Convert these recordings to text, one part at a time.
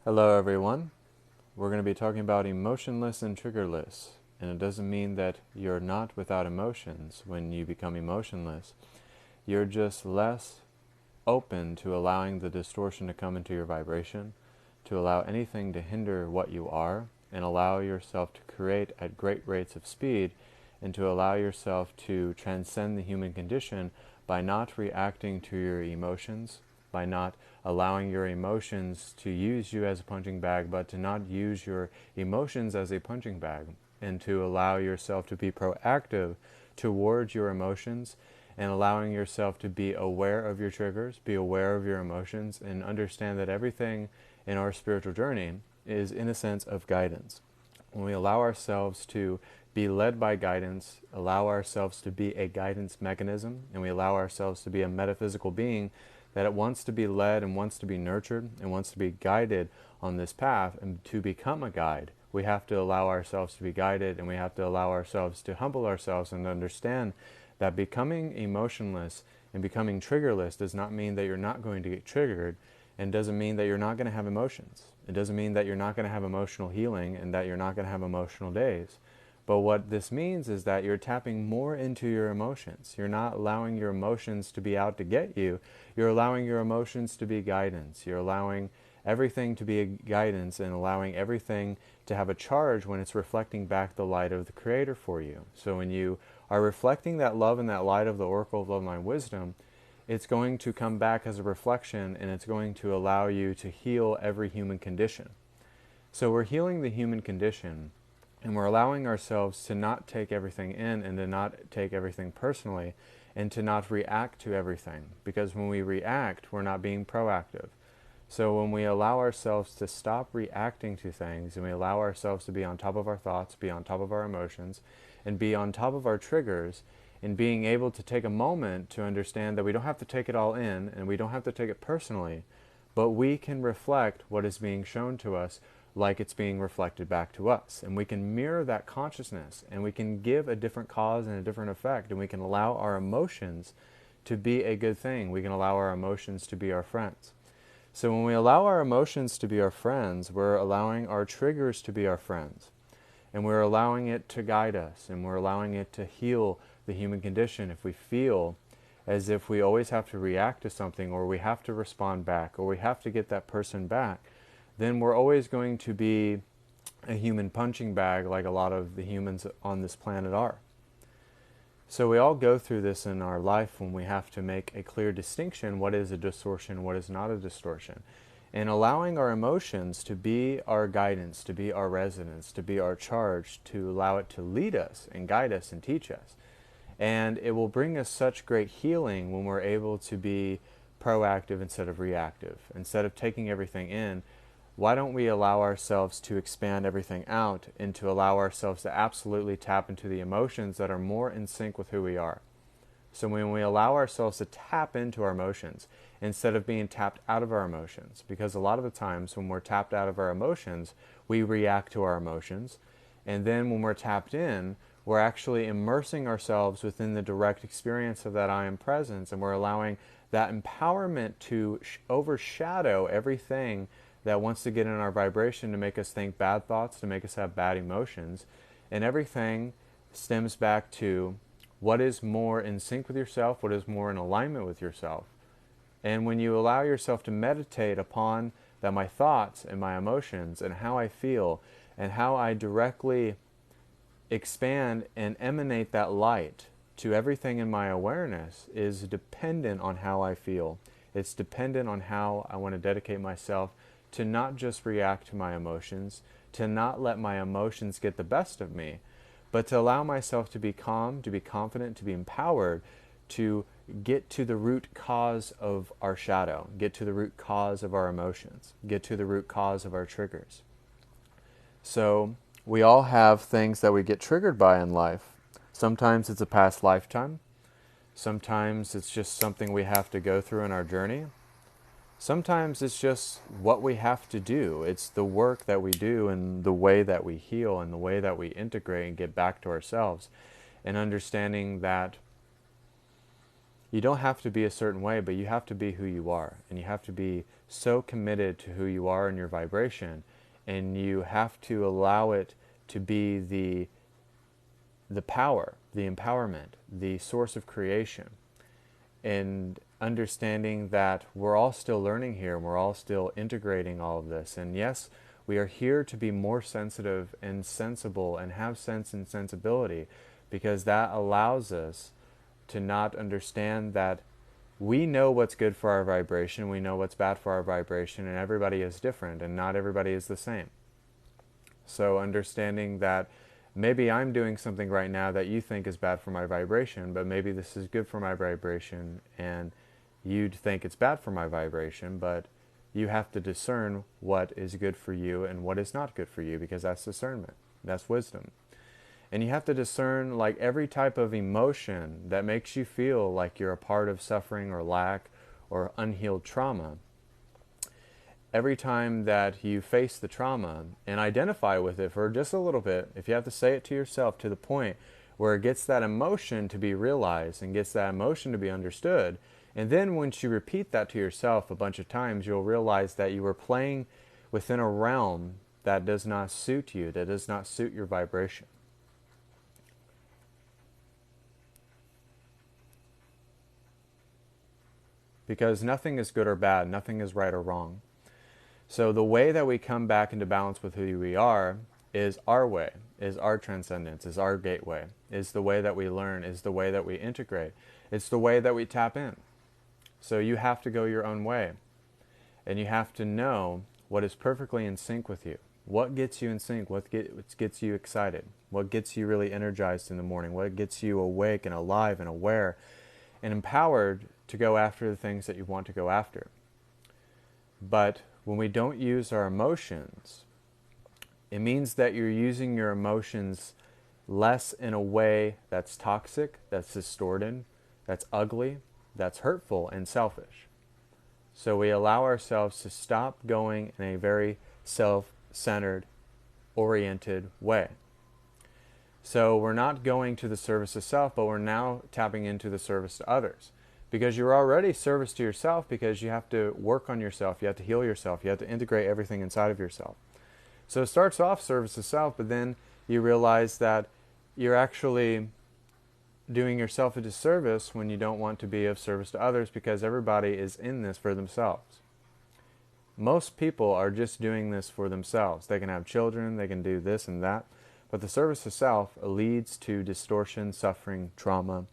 Hello everyone. We're going to be talking about emotionless and triggerless. And it doesn't mean that you're not without emotions when you become emotionless. You're just less open to allowing the distortion to come into your vibration, to allow anything to hinder what you are, and allow yourself to create at great rates of speed, and to allow yourself to transcend the human condition by not reacting to your emotions, by not allowing your emotions to use you as a punching bag, but to not use your emotions as a punching bag, and to allow yourself to be proactive towards your emotions, and allowing yourself to be aware of your triggers, be aware of your emotions, and understand that everything in our spiritual journey is in a sense of guidance. When we allow ourselves to be led by guidance, allow ourselves to be a guidance mechanism, and we allow ourselves to be a metaphysical being that it wants to be led and wants to be nurtured and wants to be guided on this path, and to become a guide, we have to allow ourselves to be guided, and we have to allow ourselves to humble ourselves and understand that becoming emotionless and becoming triggerless does not mean that you're not going to get triggered, and doesn't mean that you're not going to have emotions. It doesn't mean that you're not going to have emotional healing and that you're not going to have emotional days. But what this means is that you're tapping more into your emotions. You're not allowing your emotions to be out to get you. You're allowing your emotions to be guidance. You're allowing everything to be a guidance, and allowing everything to have a charge when it's reflecting back the light of the Creator for you. So when you are reflecting that love and that light of the Oracle of Love, Mind, Wisdom, it's going to come back as a reflection, and it's going to allow you to heal every human condition. So we're healing the human condition, and we're allowing ourselves to not take everything in and to not take everything personally, and to not react to everything. Because when we react, we're not being proactive. So when we allow ourselves to stop reacting to things, and we allow ourselves to be on top of our thoughts, be on top of our emotions, and be on top of our triggers, and being able to take a moment to understand that we don't have to take it all in, and we don't have to take it personally, but we can reflect what is being shown to us like it's being reflected back to us. And we can mirror that consciousness, and we can give a different cause and a different effect, and we can allow our emotions to be a good thing. We can allow our emotions to be our friends. So when we allow our emotions to be our friends, we're allowing our triggers to be our friends. And we're allowing it to guide us, and we're allowing it to heal the human condition. If we feel as if we always have to react to something, or we have to respond back, or we have to get that person back, then we're always going to be a human punching bag, like a lot of the humans on this planet are. So we all go through this in our life when we have to make a clear distinction: what is a distortion, what is not a distortion. And allowing our emotions to be our guidance, to be our residence, to be our charge, to allow it to lead us and guide us and teach us. And it will bring us such great healing when we're able to be proactive instead of reactive. Instead of taking everything in, why don't we allow ourselves to expand everything out, and to allow ourselves to absolutely tap into the emotions that are more in sync with who we are? So when we allow ourselves to tap into our emotions instead of being tapped out of our emotions, because a lot of the times when we're tapped out of our emotions, we react to our emotions, and then when we're tapped in, we're actually immersing ourselves within the direct experience of that I Am presence, and we're allowing that empowerment to overshadow everything that wants to get in our vibration, to make us think bad thoughts, to make us have bad emotions. And everything stems back to what is more in sync with yourself, what is more in alignment with yourself. And when you allow yourself to meditate upon that, my thoughts and my emotions and how I feel, and how I directly expand and emanate that light to everything in my awareness, is dependent on how I feel. It's dependent on how I want to dedicate myself to not just react to my emotions, to not let my emotions get the best of me, but to allow myself to be calm, to be confident, to be empowered, to get to the root cause of our shadow, get to the root cause of our emotions, get to the root cause of our triggers. So we all have things that we get triggered by in life. Sometimes it's a past lifetime. Sometimes it's just something we have to go through in our journey. Sometimes it's just what we have to do. It's the work that we do, and the way that we heal, and the way that we integrate and get back to ourselves. And understanding that You don't have to be a certain way, but you have to be who you are. And you have to be so committed to who you are and your vibration. And you have to allow it to be the power, the empowerment, the source of creation. And understanding that we're all still learning here and we're all still integrating all of this. And yes, we are here to be more sensitive and sensible and have sense and sensibility, because that allows us to not understand that we know what's good for our vibration, we know what's bad for our vibration, and everybody is different and not everybody is the same. So understanding that maybe I'm doing something right now that you think is bad for my vibration, but maybe this is good for my vibration, and you'd think it's bad for my vibration, but you have to discern what is good for you and what is not good for you, because that's discernment, that's wisdom. And you have to discern like every type of emotion that makes you feel like you're a part of suffering or lack or unhealed trauma. Every time that you face the trauma and identify with it for just a little bit, if you have to say it to yourself to the point where it gets that emotion to be realized and gets that emotion to be understood, and then once you repeat that to yourself a bunch of times, you'll realize that you were playing within a realm that does not suit you, that does not suit your vibration. Because nothing is good or bad, nothing is right or wrong. So the way that we come back into balance with who we are is our way, is our transcendence, is our gateway, is the way that we learn, is the way that we integrate. It's the way that we tap in. So you have to go your own way. And you have to know what is perfectly in sync with you. What gets you in sync? What gets you excited? What gets you really energized in the morning? What gets you awake and alive and aware and empowered to go after the things that you want to go after? But when we don't use our emotions, it means that you're using your emotions less in a way that's toxic, that's distorted, that's ugly, that's hurtful and selfish. So we allow ourselves to stop going in a very self-centered, oriented way. So we're not going to the service of self, but we're now tapping into the service to others. Because you're already service to yourself, because you have to work on yourself, you have to heal yourself, you have to integrate everything inside of yourself. So it starts off service to self, but then you realize that you're actually doing yourself a disservice when you don't want to be of service to others, because everybody is in this for themselves. Most people are just doing this for themselves. They can have children, they can do this and that, but the service to self leads to distortion, suffering, trauma.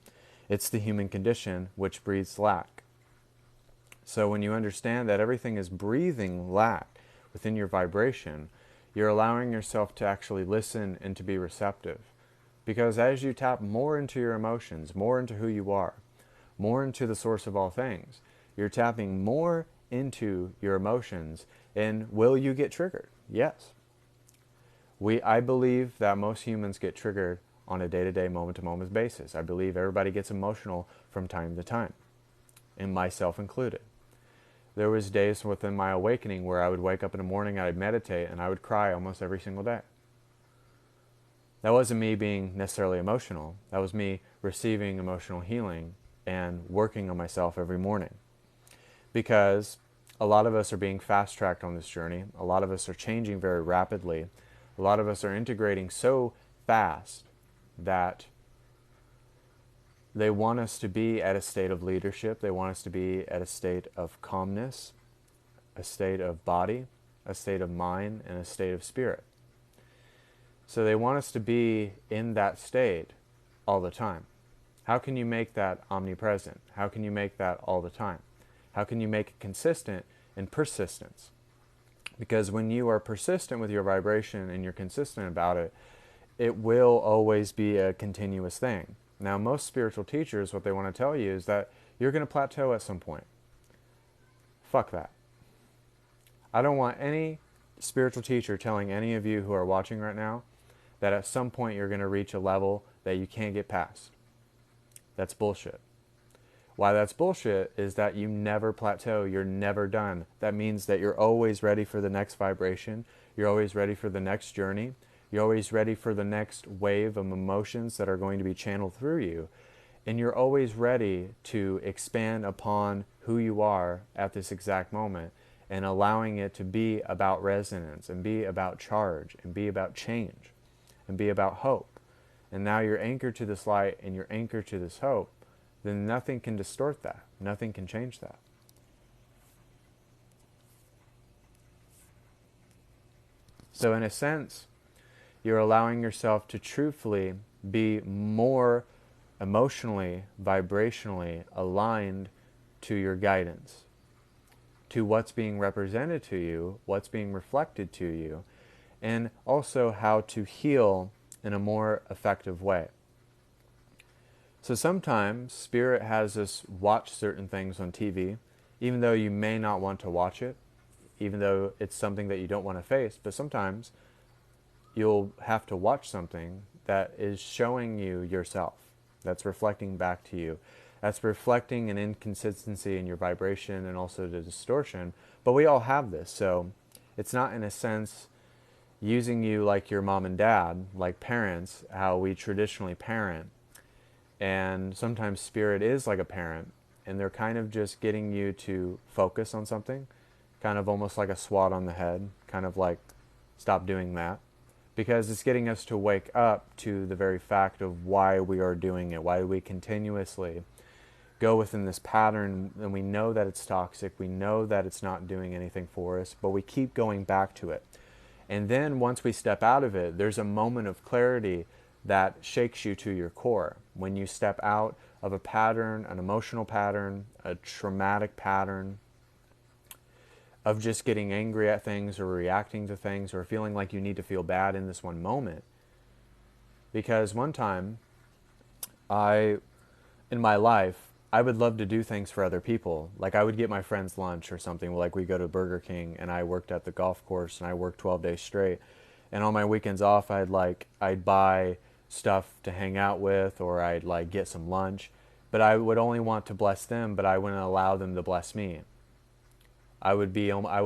It's the human condition which breeds lack. So when you understand that everything is breathing lack within your vibration, you're allowing yourself to actually listen and to be receptive. Because as you tap more into your emotions, more into who you are, more into the source of all things, you're tapping more into your emotions. And will you get triggered? Yes. I believe that most humans get triggered on a day-to-day, moment-to-moment basis. I believe everybody gets emotional from time to time, and myself included. There was days within my awakening where I would wake up in the morning, I'd meditate, and I would cry almost every single day. That wasn't me being necessarily emotional. That was me receiving emotional healing and working on myself every morning. Because a lot of us are being fast-tracked on this journey. A lot of us are changing very rapidly. A lot of us are integrating so fast that they want us to be at a state of leadership. They want us to be at a state of calmness, a state of body, a state of mind, and a state of spirit. So they want us to be in that state all the time. How can you make that omnipresent? How can you make that all the time? How can you make it consistent and persistence? Because when you are persistent with your vibration and you're consistent about it, it will always be a continuous thing. Now, most spiritual teachers, what they want to tell you is that you're going to plateau at some point. Fuck that. I don't want any spiritual teacher telling any of you who are watching right now that at some point you're going to reach a level that you can't get past. That's bullshit. Why that's bullshit is that you never plateau, you're never done. That means that you're always ready for the next vibration, you're always ready for the next journey, you're always ready for the next wave of emotions that are going to be channeled through you. And you're always ready to expand upon who you are at this exact moment and allowing it to be about resonance and be about charge and be about change and be about hope. And now you're anchored to this light and you're anchored to this hope, then nothing can distort that. Nothing can change that. So in a sense, you're allowing yourself to truthfully be more emotionally, vibrationally aligned to your guidance, to what's being represented to you, what's being reflected to you, and also how to heal in a more effective way. So sometimes Spirit has us watch certain things on TV, even though you may not want to watch it, even though it's something that you don't want to face, but sometimes you'll have to watch something that is showing you yourself, that's reflecting back to you, that's reflecting an inconsistency in your vibration and also the distortion. But we all have this, so it's not in a sense using you like your mom and dad, like parents, how we traditionally parent. And sometimes Spirit is like a parent, and they're kind of just getting you to focus on something, kind of almost like a swat on the head, kind of like, stop doing that. Because it's getting us to wake up to the very fact of why we are doing it, why we continuously go within this pattern, and we know that it's toxic, we know that it's not doing anything for us, but we keep going back to it. And then once we step out of it, there's a moment of clarity that shakes you to your core. When you step out of a pattern, an emotional pattern, a traumatic pattern, of just getting angry at things or reacting to things or feeling like you need to feel bad in this one moment. Because one time, in my life, I would love to do things for other people. Like I would get my friends lunch or something, like we go to Burger King and I worked at the golf course and I worked 12 days straight. And on my weekends off, I'd buy stuff to hang out with, or I'd like get some lunch, but I would only want to bless them, but I wouldn't allow them to bless me. I would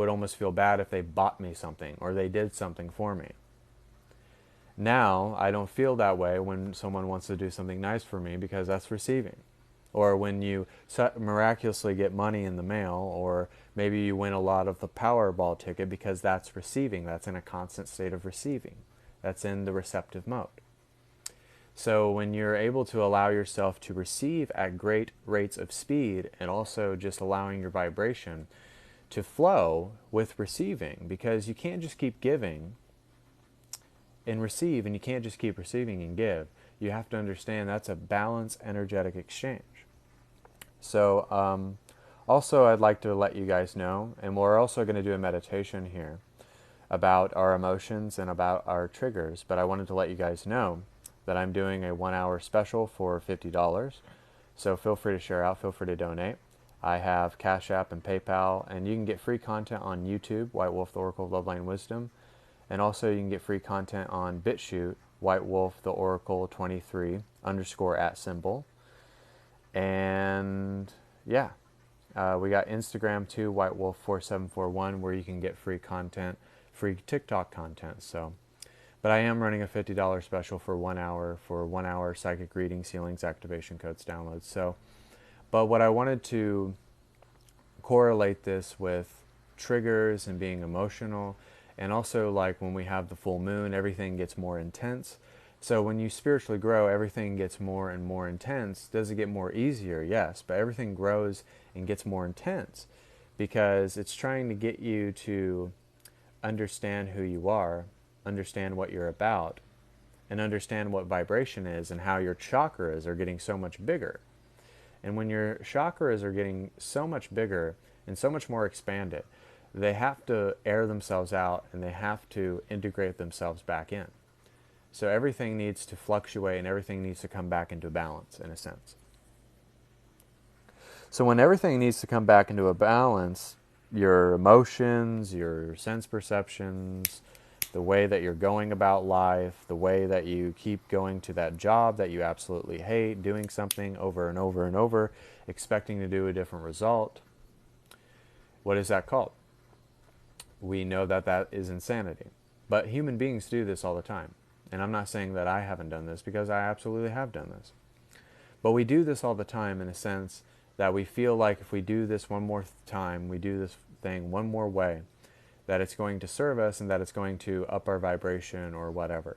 almost feel bad if they bought me something or they did something for me. Now, I don't feel that way when someone wants to do something nice for me, because that's receiving. Or when you miraculously get money in the mail, or maybe you win a lot of the Powerball ticket, because that's receiving. That's in a constant state of receiving. That's in the receptive mode. So when you're able to allow yourself to receive at great rates of speed, and also just allowing your vibration to flow with receiving, because you can't just keep giving and receive, and you can't just keep receiving and give. You have to understand that's a balanced energetic exchange. So also I'd like to let you guys know, and we're also going to do a meditation here about our emotions and about our triggers, but I wanted to let you guys know that I'm doing a 1-hour special for $50. So feel free to share out, feel free to donate. I have Cashapp and PayPal, and you can get free content on YouTube, White Wolf, the Oracle of Love, Light, and Wisdom. And also you can get free content on BitChute, White Wolf, the Oracle 23 _@symbol. And yeah, we got Instagram too, White Wolf 4741, where you can get free content, free TikTok content. So, but I am running a $50 special for 1 hour, for 1 hour psychic readings, healings, activation codes, downloads. So, but what I wanted to correlate this with triggers and being emotional, and also like when we have the full moon, everything gets more intense. So when you spiritually grow, everything gets more and more intense. Does it get more easier? Yes, but everything grows and gets more intense because it's trying to get you to understand who you are, understand what you're about, and understand what vibration is and how your chakras are getting so much bigger. And when your chakras are getting so much bigger and so much more expanded, they have to air themselves out and they have to integrate themselves back in. So everything needs to fluctuate and everything needs to come back into balance, in a sense. So when everything needs to come back into a balance, your emotions, your sense perceptions, the way that you're going about life, the way that you keep going to that job that you absolutely hate, doing something over and over and over, expecting to do a different result. What is that called? We know that that is insanity. But human beings do this all the time. And I'm not saying that I haven't done this, because I absolutely have done this. But we do this all the time in a sense that we feel like if we do this one more time, we do this thing one more way, that it's going to serve us and that it's going to up our vibration or whatever.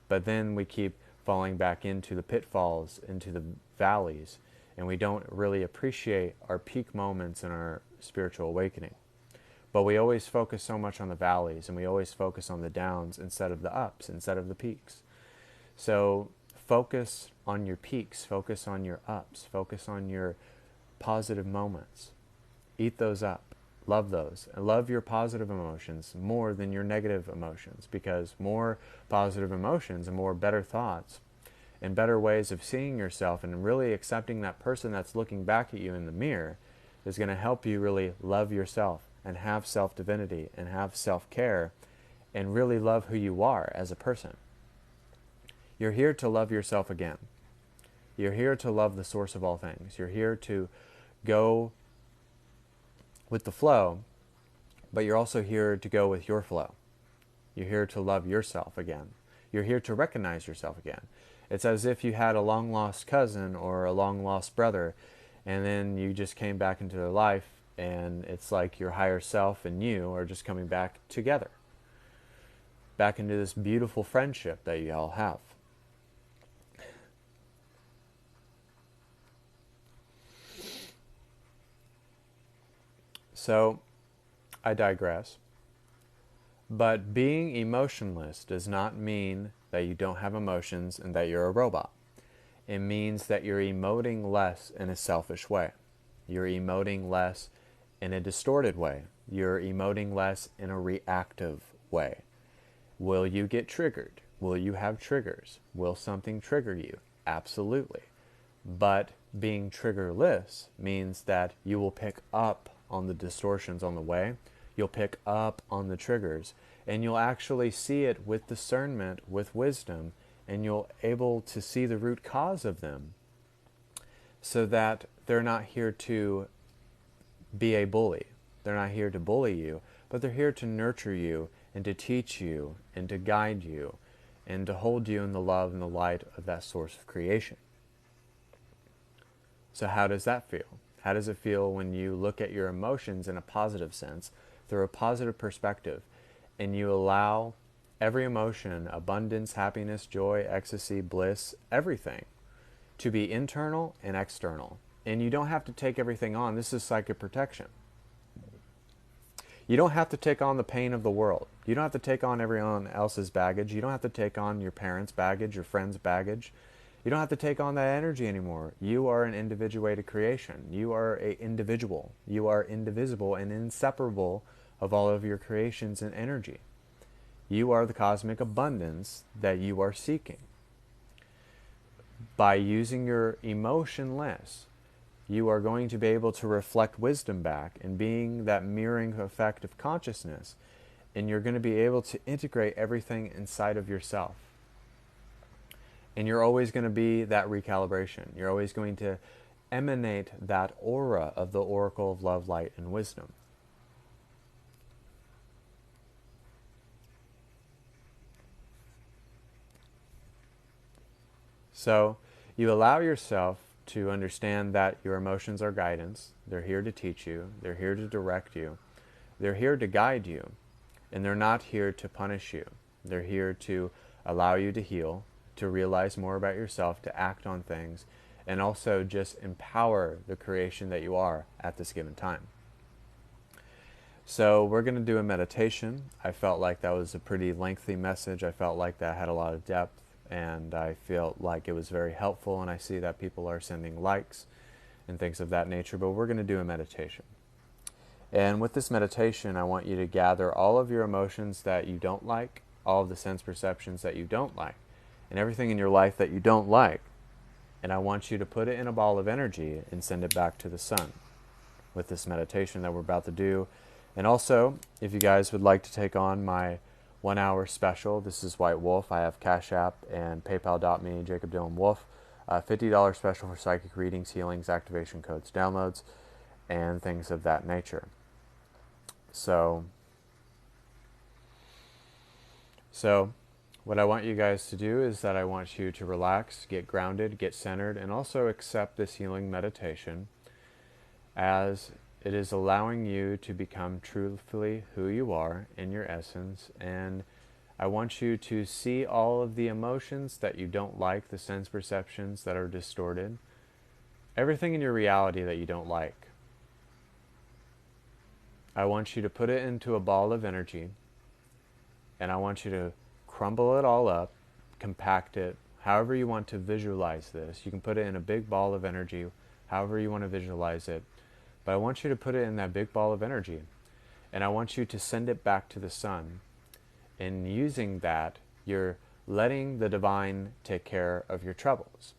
But then we keep falling back into the pitfalls, into the valleys, and we don't really appreciate our peak moments in our spiritual awakening. But we always focus so much on the valleys, and we always focus on the downs instead of the ups, instead of the peaks. So focus on your peaks, focus on your ups, focus on your positive moments. Eat those up. Love those. And love your positive emotions more than your negative emotions, because more positive emotions and more better thoughts and better ways of seeing yourself and really accepting that person that's looking back at you in the mirror is going to help you really love yourself and have self-divinity and have self-care and really love who you are as a person. You're here to love yourself again. You're here to love the source of all things. You're here to go with the flow, but you're also here to go with your flow. You're here to love yourself again. You're here to recognize yourself again. It's as if you had a long-lost cousin or a long-lost brother, and then you just came back into their life, and it's like your higher self and you are just coming back together, back into this beautiful friendship that you all have. So, I digress. But being emotionless does not mean that you don't have emotions and that you're a robot. It means that you're emoting less in a selfish way. You're emoting less in a distorted way. You're emoting less in a reactive way. Will you get triggered? Will you have triggers? Will something trigger you? Absolutely. But being triggerless means that you will pick up on the distortions on the way. You'll pick up on the triggers, and you'll actually see it with discernment, with wisdom, and you'll able to see the root cause of them so that they're not here to be a bully. They're not here to bully you, but they're here to nurture you and to teach you and to guide you and to hold you in the love and the light of that source of creation. So how does that feel? How does it feel when you look at your emotions in a positive sense, through a positive perspective, and you allow every emotion, abundance, happiness, joy, ecstasy, bliss, everything, to be internal and external? And you don't have to take everything on. This is psychic protection. You don't have to take on the pain of the world. You don't have to take on everyone else's baggage. You don't have to take on your parents' baggage, your friends' baggage. You don't have to take on that energy anymore. You are an individuated creation. You are an individual. You are indivisible and inseparable of all of your creations and energy. You are the cosmic abundance that you are seeking. By using your emotionless, you are going to be able to reflect wisdom back and being that mirroring effect of consciousness, and you're going to be able to integrate everything inside of yourself. And you're always going to be that recalibration. You're always going to emanate that aura of the oracle of love, light, and wisdom. So you allow yourself to understand that your emotions are guidance. They're here to teach you. They're here to direct you. They're here to guide you. And they're not here to punish you. They're here to allow you to heal, to realize more about yourself, to act on things, and also just empower the creation that you are at this given time. So we're going to do a meditation. I felt like that was a pretty lengthy message. I felt like that had a lot of depth, and I felt like it was very helpful, and I see that people are sending likes and things of that nature, but we're going to do a meditation. And with this meditation, I want you to gather all of your emotions that you don't like, all of the sense perceptions that you don't like, and everything in your life that you don't like, and I want you to put it in a ball of energy and send it back to the sun with this meditation that we're about to do. And also, if you guys would like to take on my 1 hour special, this is White Wolf. I have Cashapp and PayPal.me, Jacob Dylan Wolf. $50 special for psychic readings, healings, activation codes, downloads, and things of that nature. So What I want you guys to do is that I want you to relax, get grounded, get centered, and also accept this healing meditation as it is allowing you to become truthfully who you are in your essence. And I want you to see all of the emotions that you don't like, the sense perceptions that are distorted, everything in your reality that you don't like. I want you to put it into a ball of energy, and I want you to crumble it all up, compact it, however you want to visualize this. You can put it in a big ball of energy, however you want to visualize it. But I want you to put it in that big ball of energy, and I want you to send it back to the sun. In using that, you're letting the divine take care of your troubles.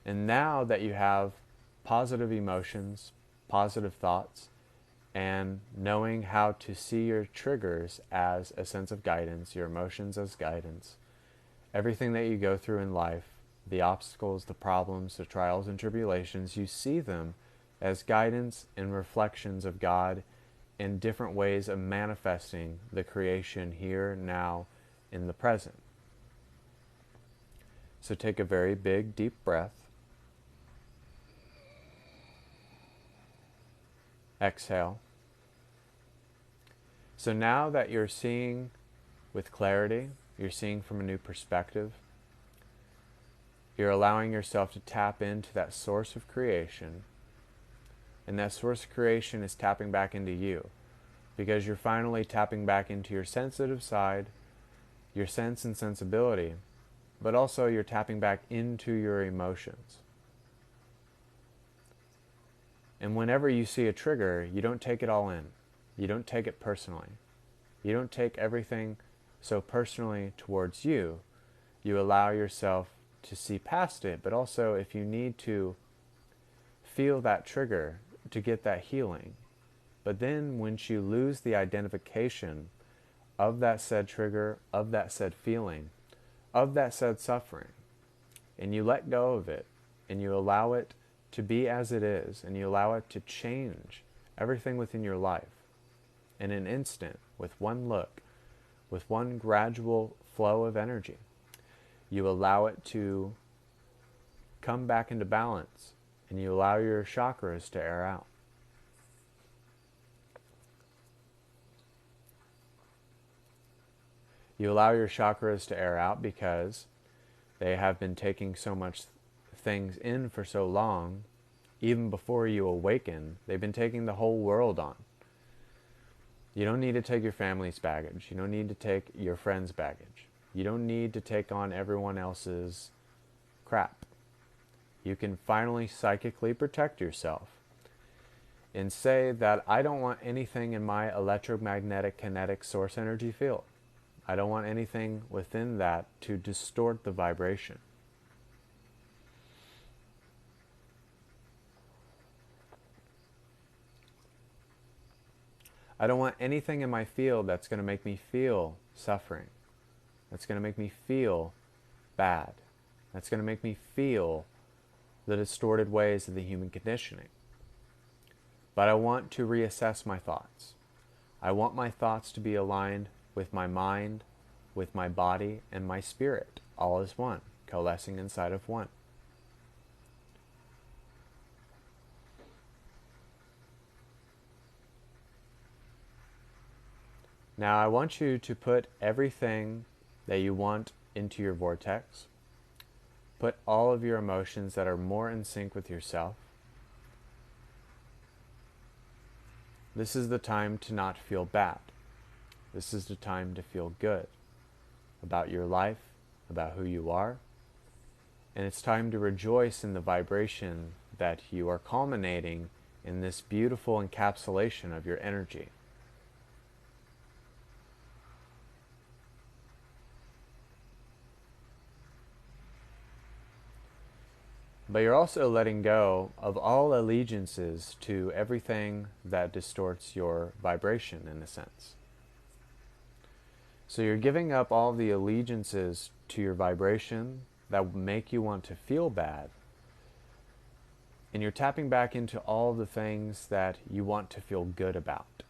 And now that you have positive emotions, positive thoughts, and knowing how to see your triggers as a sense of guidance, your emotions as guidance, everything that you go through in life, the obstacles, the problems, the trials and tribulations, you see them as guidance and reflections of God in different ways of manifesting the creation here, now, in the present. So take a very big, deep breath. Exhale. So now that you're seeing with clarity, you're seeing from a new perspective, you're allowing yourself to tap into that source of creation. And that source of creation is tapping back into you, because you're finally tapping back into your sensitive side, your sense and sensibility, but also you're tapping back into your emotions. And whenever you see a trigger, you don't take it all in. You don't take it personally. You don't take everything so personally towards you. You allow yourself to see past it, but also if you need to feel that trigger to get that healing. But then once you lose the identification of that said trigger, of that said feeling, of that said suffering, and you let go of it, and you allow it to be as it is, and you allow it to change everything within your life in an instant, with one look, with one gradual flow of energy. You allow it to come back into balance, and you allow your chakras to air out. You allow your chakras to air out because they have been taking so much things in for so long. Even before you awaken, they've been taking the whole world on. You don't need to take your family's baggage. You don't need to take your friends' baggage. You don't need to take on everyone else's crap. You can finally psychically protect yourself and say that I don't want anything in my electromagnetic kinetic source energy field. I don't want anything within that to distort the vibration. I don't want anything in my field that's going to make me feel suffering. That's going to make me feel bad. That's going to make me feel the distorted ways of the human conditioning. But I want to reassess my thoughts. I want my thoughts to be aligned with my mind, with my body, and my spirit, all as one, coalescing inside of one. Now I want you to put everything that you want into your vortex. Put all of your emotions that are more in sync with yourself. This is the time to not feel bad. This is the time to feel good about your life, about who you are. And it's time to rejoice in the vibration that you are culminating in this beautiful encapsulation of your energy. But you're also letting go of all allegiances to everything that distorts your vibration, in a sense. So you're giving up all the allegiances to your vibration that make you want to feel bad. And you're tapping back into all the things that you want to feel good about.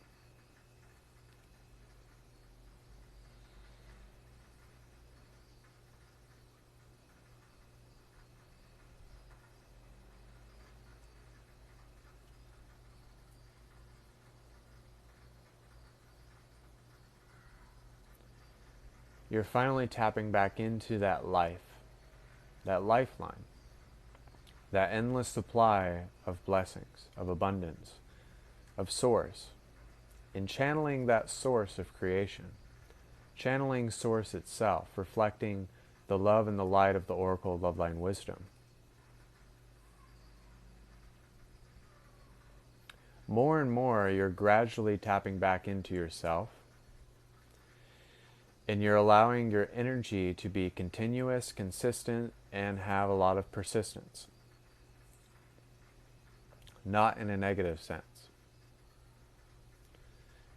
you're finally tapping back into that life, that lifeline, that endless supply of blessings, of abundance, of source, in channeling that source of creation, channeling source itself, reflecting the love and the light of the oracle of Loveline Wisdom. More and more, you're gradually tapping back into yourself, and you're allowing your energy to be continuous, consistent, and have a lot of persistence. Not in a negative sense.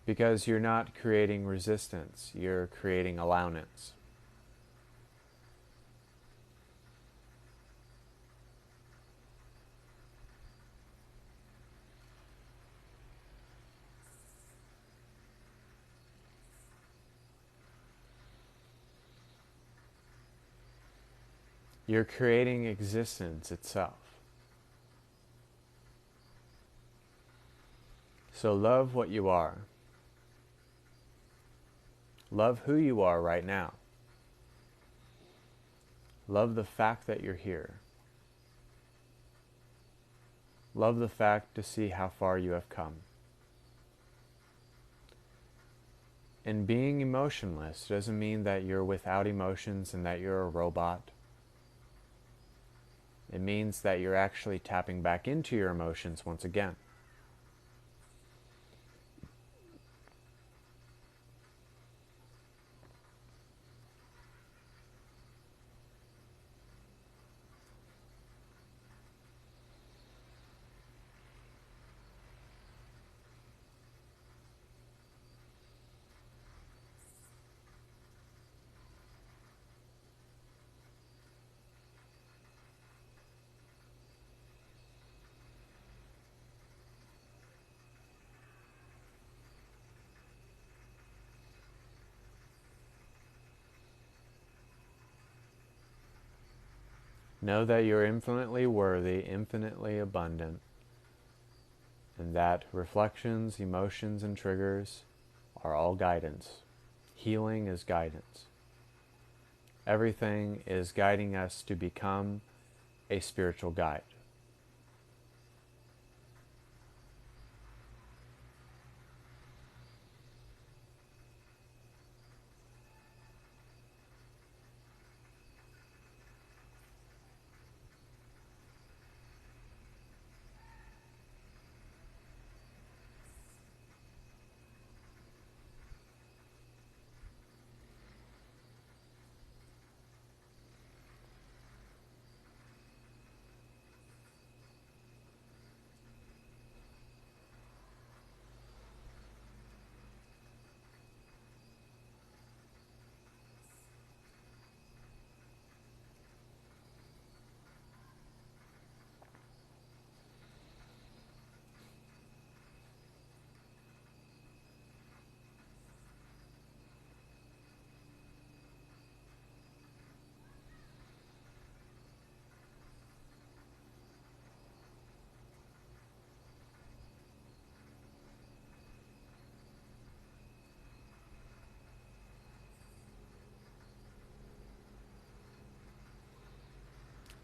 Because you're not creating resistance, you're creating allowance. You're creating existence itself. So love what you are. Love who you are right now. Love the fact that you're here. Love the fact to see how far you have come. And being emotionless doesn't mean that you're without emotions and that you're a robot. It means that you're actually tapping back into your emotions once again. Know that you're infinitely worthy, infinitely abundant, and that reflections, emotions, and triggers are all guidance. Healing is guidance. Everything is guiding us to become a spiritual guide.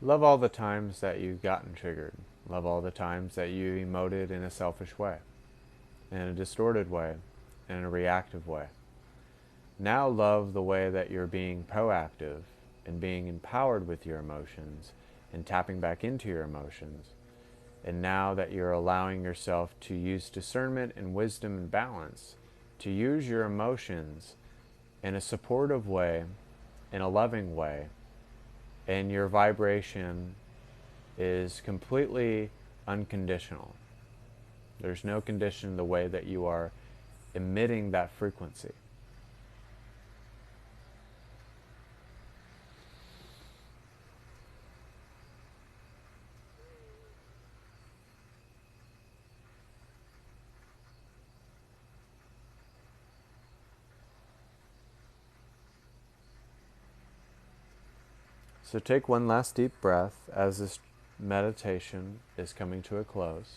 Love all the times that you've gotten triggered. Love all the times that you emoted in a selfish way, in a distorted way, in a reactive way. Now love the way that you're being proactive and being empowered with your emotions and tapping back into your emotions. And now that you're allowing yourself to use discernment and wisdom and balance, to use your emotions in a supportive way, in a loving way, and your vibration is completely unconditional. There's no condition in the way that you are emitting that frequency. So take one last deep breath as this meditation is coming to a close.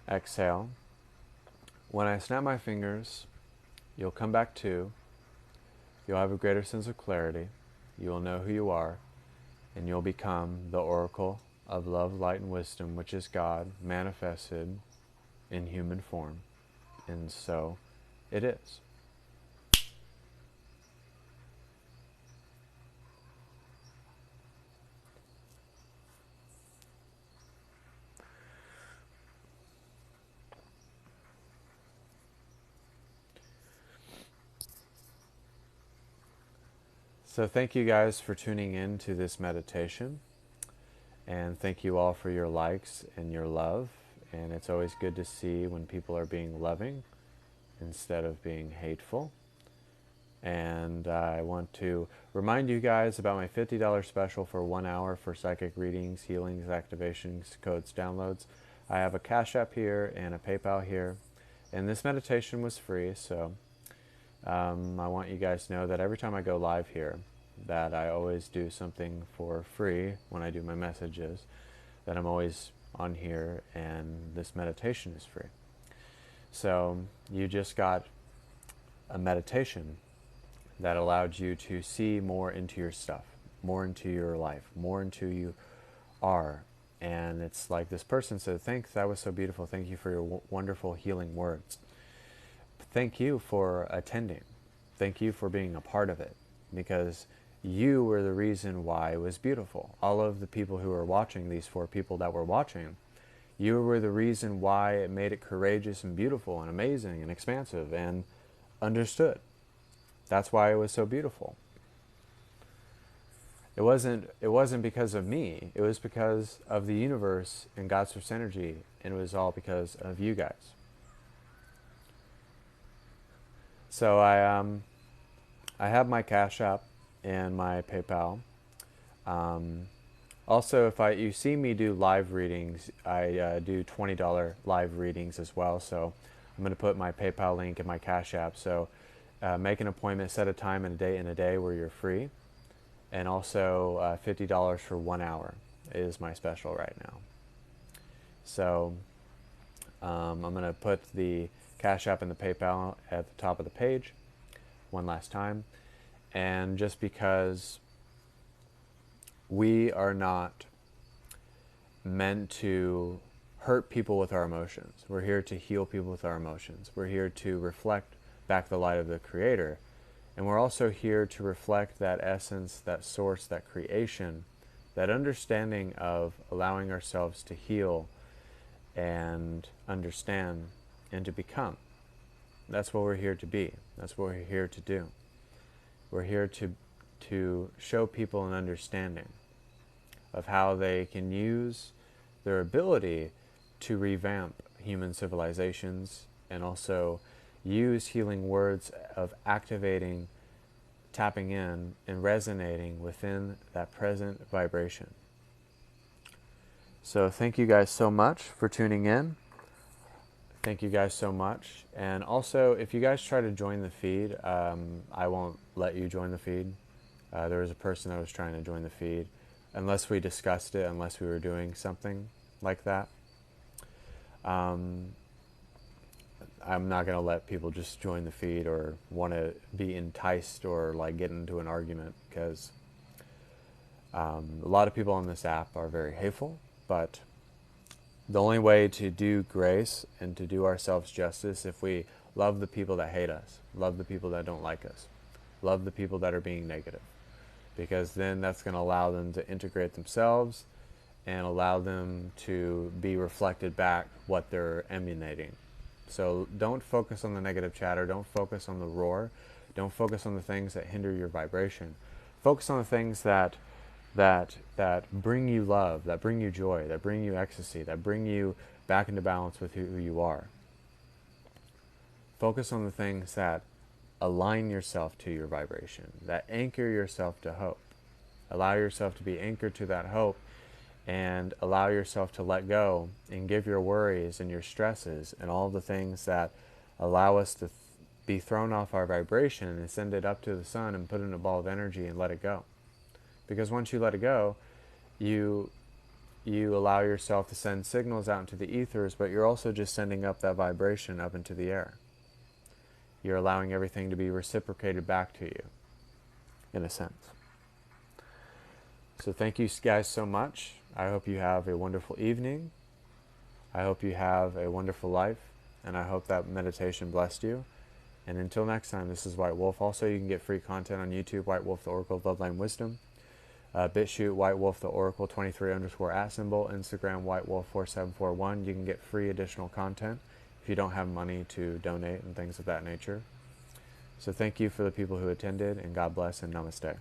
Exhale. When I snap my fingers, you'll come back to, you'll have a greater sense of clarity, you will know who you are, and you'll become the oracle of love, light, and wisdom, which is God manifested in human form. And so it is. So thank you guys for tuning in to this meditation. And thank you all for your likes and your love. And it's always good to see when people are being loving instead of being hateful. And I want to remind you guys about my $50 special for 1 hour for psychic readings, healings, activations, codes, downloads. I have a Cashapp here and a PayPal here. And this meditation was free, so I want you guys to know that every time I go live here, that I always do something for free when I do my messages, that I'm always on here, and this meditation is free. So you just got a meditation that allowed you to see more into your stuff, more into your life, more into who you are. And it's like this person said, thanks, that was so beautiful. Thank you for your wonderful healing words. Thank you for attending. Thank you for being a part of it, because you were the reason why it was beautiful. All of the people who were watching, these 4 people that were watching, you were the reason why it made it courageous and beautiful and amazing and expansive and understood. That's why it was so beautiful. It wasn't because of me. It was because of the universe and God's source energy, and it was all because of you guys. So I have my Cash App and my PayPal. Also, if you see me do live readings, I do $20 live readings as well. So I'm going to put my PayPal link in my Cash App. So make an appointment, set a time and a date in a day where you're free. And also $50 for 1 hour is my special right now. So I'm going to put the Cash App and the PayPal at the top of the page one last time. And just because we are not meant to hurt people with our emotions. We're here to heal people with our emotions. We're here to reflect back the light of the Creator. And we're also here to reflect that essence, that source, that creation, that understanding of allowing ourselves to heal and understand and to become. That's what we're here to be. That's what we're here to do. We're here to show people an understanding of how they can use their ability to revamp human civilizations, and also use healing words of activating, tapping in, and resonating within that present vibration. So thank you guys so much for tuning in. Thank you guys so much. And also, if you guys try to join the feed, I won't let you join the feed. There was a person that was trying to join the feed, unless we discussed it, unless we were doing something like that. I'm not going to let people just join the feed or want to be enticed or like get into an argument, because a lot of people on this app are very hateful, but the only way to do grace and to do ourselves justice, if we love the people that hate us, love the people that don't like us, love the people that are being negative, because then that's going to allow them to integrate themselves and allow them to be reflected back what they're emanating. So don't focus on the negative chatter, don't focus on the roar, don't focus on the things that hinder your vibration. Focus on the things that bring you love, that bring you joy, that bring you ecstasy, that bring you back into balance with who you are. Focus on the things that align yourself to your vibration, that anchor yourself to hope. Allow yourself to be anchored to that hope, and allow yourself to let go and give your worries and your stresses and all the things that allow us to be thrown off our vibration and send it up to the sun and put it in a ball of energy and let it go. Because once you let it go, you you allow yourself to send signals out into the ethers, but you're also just sending up that vibration up into the air. You're allowing everything to be reciprocated back to you, in a sense. So thank you guys so much. I hope you have a wonderful evening. I hope you have a wonderful life, and I hope that meditation blessed you. And until next time, this is White Wolf. Also, you can get free content on YouTube, White Wolf the Oracle, Bloodline Wisdom. BitChute, White Wolf the Oracle, 23_@ symbol. Instagram, White Wolf 4741. You can get free additional content if you don't have money to donate and things of that nature. So thank you for the people who attended, and God bless and namaste.